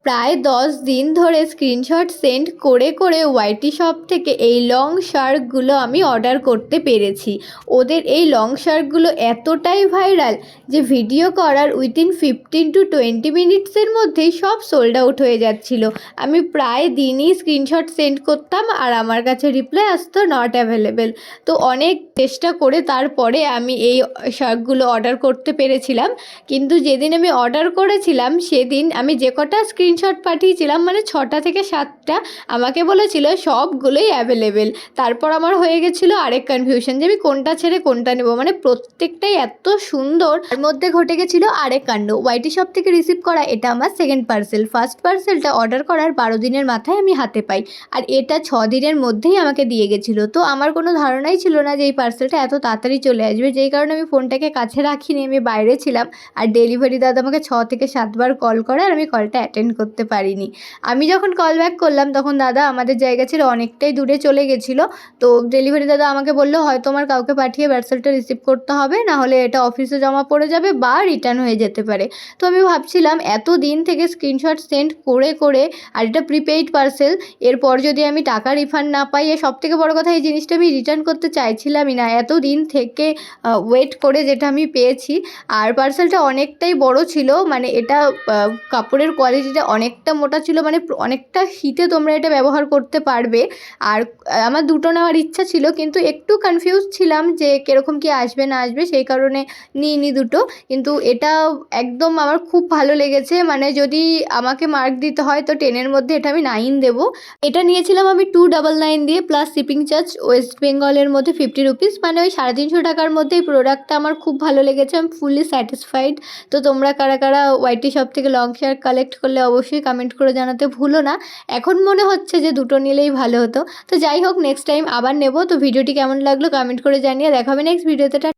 প্রায় 10 দিন ধরে স্ক্রিনশট সেন্ড করে করে ওয়াইটি শপ থেকে এই লং শার্টগুলো আমি অর্ডার করতে পেরেছি। ওদের এই লং শার্টগুলো এতটাই ভাইরাল যে ভিডিও করার উইদিন 15 to 20 মিনিটসের মধ্যেই সব সোল্ড আউট হয়ে যাচ্ছিল। আমি প্রায় দিনই স্ক্রিনশট সেন্ড করতাম আর আমার কাছে রিপ্লাই আসতো নট অ্যাভেলেবেল। তো অনেক চেষ্টা করে তারপরে আমি এই শার্টগুলো অর্ডার করতে পেরেছিলাম। কিন্তু যেদিন আমি অর্ডার করেছিলাম সেদিন আমি যে কটা স্ক্রিনশট পাঠিয়েছিলাম মানে 6টা থেকে 7টা আমাকে বলেছিল সবগুলোই অ্যাভেলেবেল। তারপর আমার হয়ে গেছিলো আরেক কনফিউশন যে আমি কোনটা ছেড়ে কোনটা নেব, মানে প্রত্যেকটাই এত সুন্দর। তার মধ্যে ঘটে গেছিলো আরেক কাণ্ড, ওয়াইটি শপ থেকে রিসিভ করা এটা আমার সেকেন্ড পার্সেল। ফার্স্ট পার্সেলটা অর্ডার করার 12 দিনের মাথায় আমি হাতে পাই, আর এটা 6 দিনের মধ্যেই আমাকে দিয়ে গেছিলো। তো আমার কোনো ধারণাই ছিল না যে এই পার্সেলটা এত তাড়াতাড়ি চলে আসবে, যেই কারণে আমি ফোনটাকে কাছে রাখিনি, আমি বাইরে ছিলাম। আর ডেলিভারি দাদা আমাকে 6 থেকে 7 বার কল করে আর আমি কলটা অ্যাটেন্ড করতে পারিনি। আমি যখন কল ব্যাক করলাম তখন দাদা আমাদের জায়গা ছিল অনেকটাই দূরে চলে গেছিলো। তো ডেলিভারি দাদা আমাকে বললো হয়তো আমার কাউকে পাঠিয়ে পার্সেলটা রিসিভ করতে হবে, না হলে এটা অফিসে জমা পড়ে যাবে বা রিটার্ন হয়ে যেতে পারে। তো আমি ভাবছিলাম এত দিন থেকে স্ক্রিনশট সেন্ড করে করে, আর এটা প্রিপেইড পার্সেল, এরপর যদি আমি টাকা রিফান্ড না পাই, এর সবথেকে বড় কথা এই জিনিসটা আমি রিটার্ন করতে চাইছিলামই না, এত দিন থেকে ওয়েট করে যেটা আমি পেয়েছি। আর পার্সেলটা অনেকটাই বড় ছিল, মানে এটা কাপড়ের কোয়ালিটিটা অনেকটা মোটা ছিল, মানে অনেকটা শীতে তোমরা এটা ব্যবহার করতে পারবে। আর আমার দুটো নেওয়ার ইচ্ছা ছিল, কিন্তু একটু কনফিউজ ছিলাম যে কীরকম কী আসবে না আসবে, সেই কারণে নিইনি দুটো। কিন্তু এটা একদম আমার খুব ভালো লেগেছে, মানে যদি আমাকে মার্ক দিতে হয় তো 10-এর মধ্যে এটা আমি 9 দেবো। এটা নিয়েছিলাম আমি 299 দিয়ে, প্লাস শিপিং চার্জ ওয়েস্ট বেঙ্গলের মধ্যে 50 রুপিস, মানে ওই 350 টাকার মধ্যে এই প্রোডাক্টটা আমার খুব ভালো লেগেছে, আমি ফুললি স্যাটিসফাইড। তো তোমরা কারা কারা ওয়াইটি শপ থেকে লং শার্ট কালেক্ট করলে অবশ্যই কমেন্ট করে জানাতে ভুলো না। এখন মনে হচ্ছে যে দুটো নিলেই ভালো হতো। তো যাই হোক, নেক্সট টাইম আবার নেব। তো ভিডিওটি কেমন লাগলো কমেন্ট করে জানিয়ে, দেখা হবে নেক্সট ভিডিওতে।